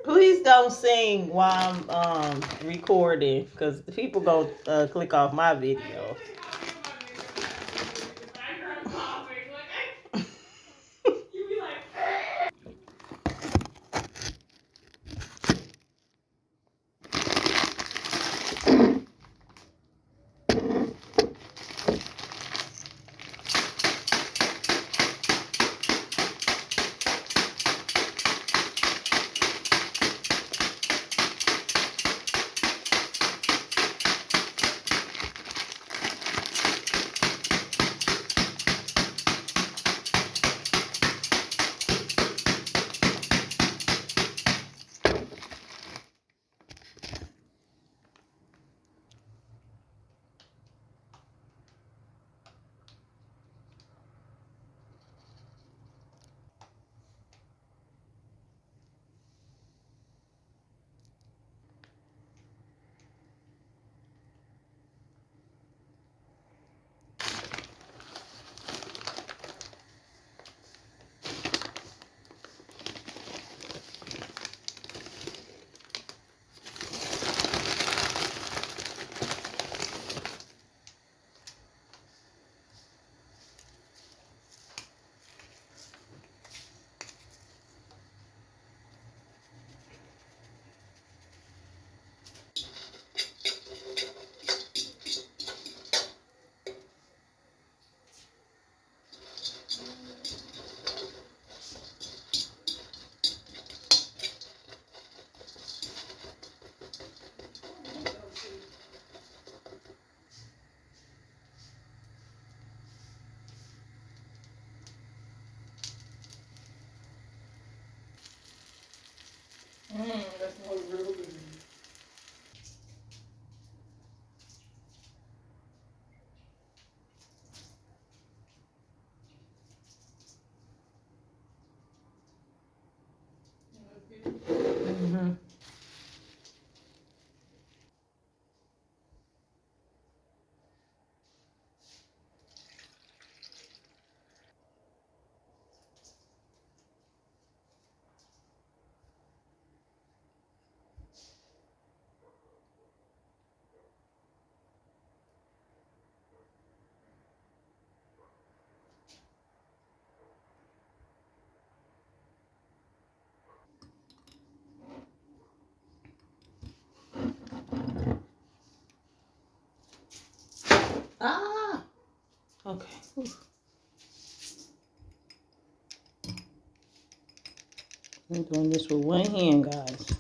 Please don't sing while I'm recording, because people go click off my video. That's more real good. Mm-hmm. Ah, okay. I'm doing this with one hand, guys.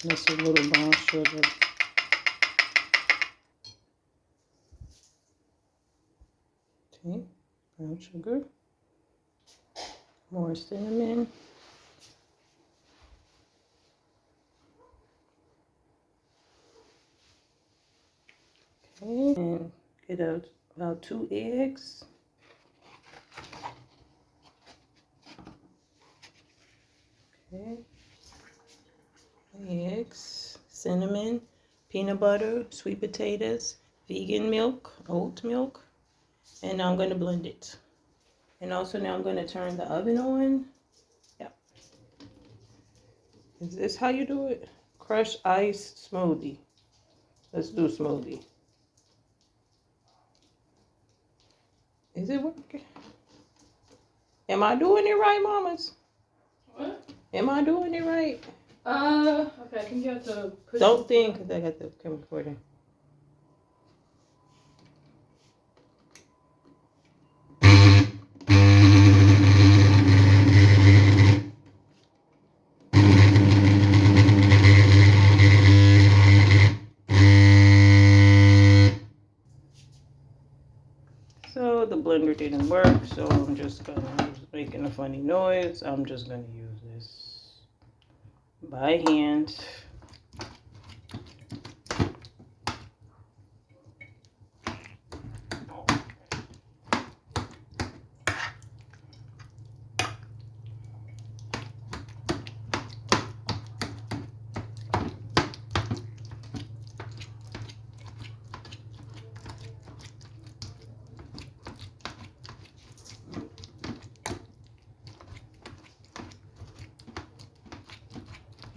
That's a little brown sugar. Okay, brown sugar. More cinnamon. Okay, and get out about 2 eggs. Okay, eggs, cinnamon, peanut butter, sweet potatoes, vegan milk, oat milk, and now I'm going to blend it. And also now I'm going to turn the oven on. Yep. Is this how you do it? Crushed ice smoothie. Let's do smoothie. Is it working? Am I doing it right, mamas? What? Am I doing it right? Okay, I think you have to push. Don't think, because I got the camera recording. So the blender didn't work, so I'm just gonna use making a funny noise. I'm just gonna use this by hand.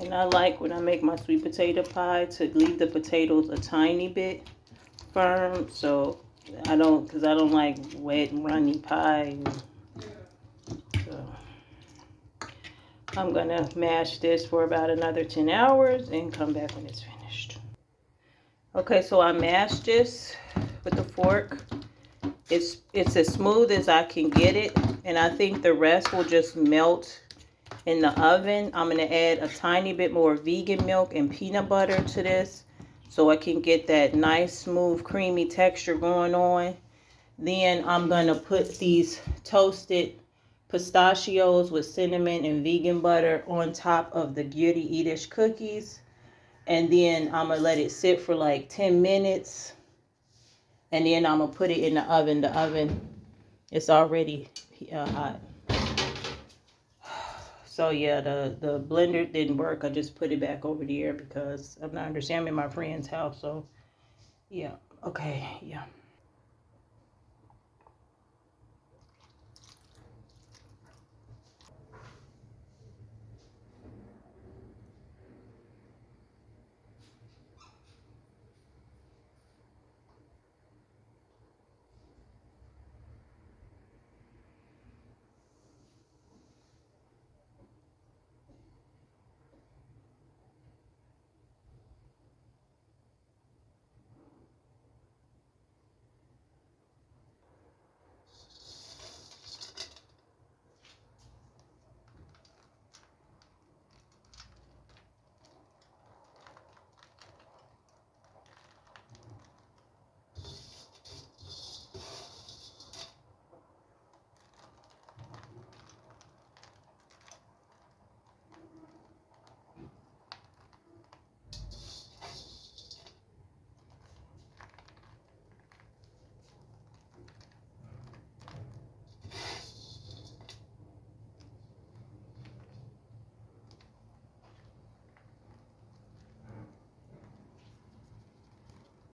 And I like when I make my sweet potato pie to leave the potatoes a tiny bit firm, so I don't like wet and runny pie. So I'm gonna mash this for about another 10 hours and come back when it's finished. Okay, so I mashed this with a fork. It's as smooth as I can get it, and I think the rest will just melt in the oven. I'm going to add a tiny bit more vegan milk and peanut butter to this so I can get that nice, smooth, creamy texture going on. Then I'm going to put these toasted pistachios with cinnamon and vegan butter on top of the Gyuri Edish cookies. And then I'm going to let it sit for like 10 minutes. And then I'm going to put it in the oven. The oven is already hot. So yeah, the blender didn't work. I just put it back over there because I'm not understanding my friend's house. So yeah, okay, yeah.